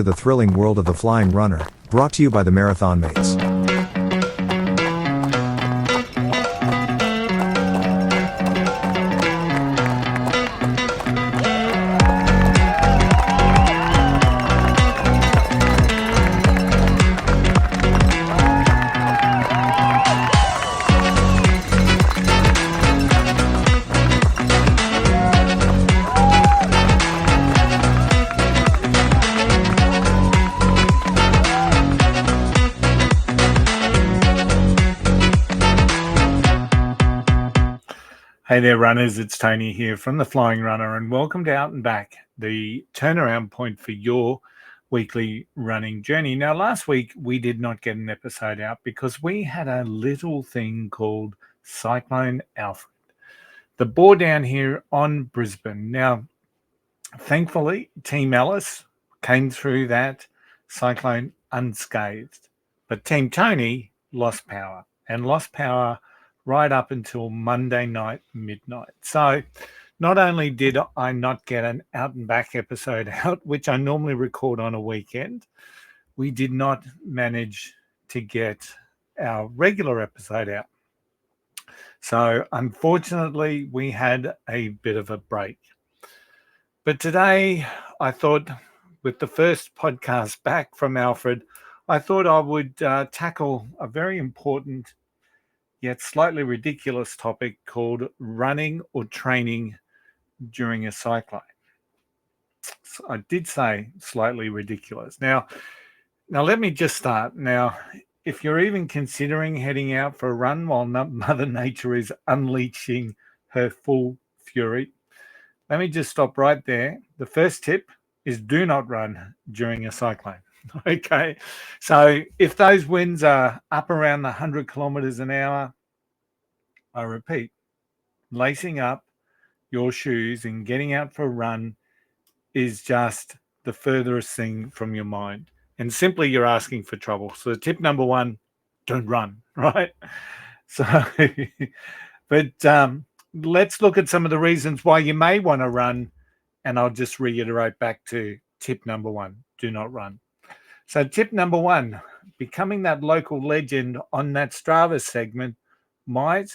The thrilling world of the Flying RuNR, brought to you by the Marathon Mates. Hey there, runners. It's Tony here from the Flying RuNR, and welcome to Out and Back, the turnaround point for your weekly running journey. Now, last week we did not get an episode out because we had a little thing called Cyclone Alfred, the bore down here on Brisbane. Now, thankfully, Team Alice came through that cyclone unscathed, but Team Tony lost power right up until Monday night midnight. So not only did I not get an Out and Back episode out, which I normally record on a weekend, we did not manage to get our regular episode out. So unfortunately, we had a bit of a break. But today, I thought with the first podcast back from Alfred, I thought I would tackle a very important yet slightly ridiculous topic called running or training during a cyclone. So I did say slightly ridiculous. Now let me just start. Now, if you're even considering heading out for a run while Mother Nature is unleashing her full fury, let me just stop right there. The first tip is do not run during a cyclone. Okay, so if those winds are up around the 100 kilometers an hour, I repeat, lacing up your shoes and getting out for a run is just the furthest thing from your mind. And simply you're asking for trouble. So tip number one, don't run, right? So, but let's look at some of the reasons why you may want to run. And I'll just reiterate back to tip number one, do not run. So tip number one, becoming that local legend on that Strava segment might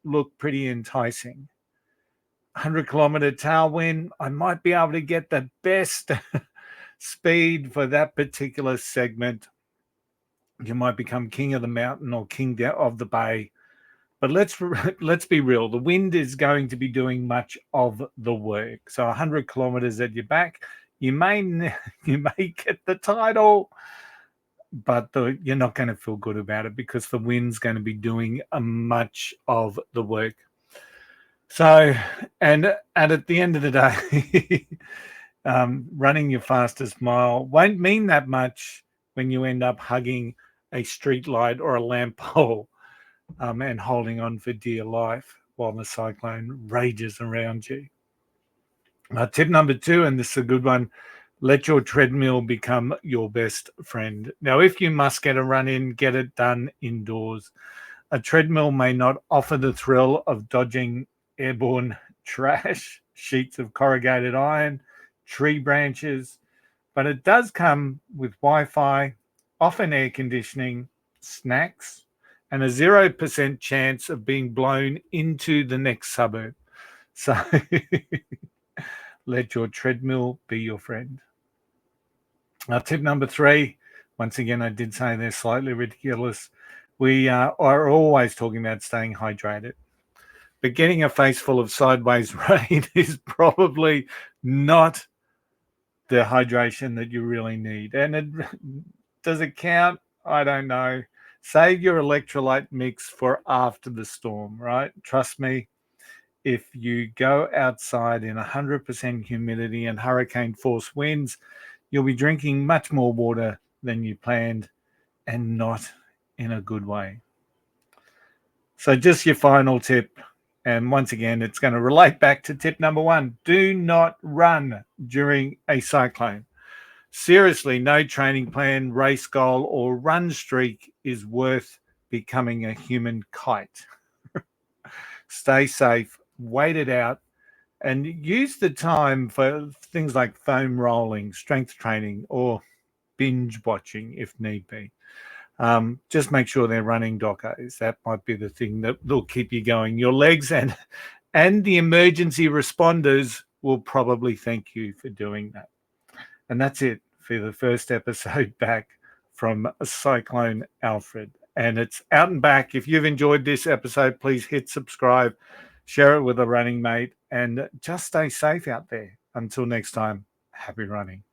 look pretty enticing. 100-kilometer tailwind, I might be able to get the best speed for that particular segment. You might become king of the mountain or king of the bay. But let's be real. The wind is going to be doing much of the work. So 100 kilometers at your back, you may get the title, but you're not going to feel good about it because the wind's going to be doing much of the work. So, and at the end of the day, running your fastest mile won't mean that much when you end up hugging a street light or a lamp pole and holding on for dear life while the cyclone rages around you. Tip number two, and this is a good one, let your treadmill become your best friend. Now, if you must get a run in, get it done indoors. A treadmill may not offer the thrill of dodging airborne trash, sheets of corrugated iron, tree branches, but it does come with Wi-Fi, often air conditioning, snacks, and a 0% chance of being blown into the next suburb. So let your treadmill be your friend. Now, tip number three, once again, I did say they're slightly ridiculous. We are always talking about staying hydrated. But getting a face full of sideways rain is probably not the hydration that you really need. And does it count? I don't know. Save your electrolyte mix for after the storm, right? Trust me, if you go outside in 100% humidity and hurricane force winds, you'll be drinking much more water than you planned and not in a good way. So just your final tip. And once again, it's going to relate back to tip number one. Do not run during a cyclone. Seriously, no training plan, race goal, or run streak is worth becoming a human kite. Stay safe, wait it out, and use the time for things like foam rolling, strength training, or binge watching if need be. Just make sure they're running docos. That might be the thing that will keep you going. Your legs and the emergency responders will probably thank you for doing that. And that's it for the first episode back from Cyclone Alfred. And it's out and back. If you've enjoyed this episode, please hit subscribe, share it with a running mate, and just stay safe out there. Until next time, happy running.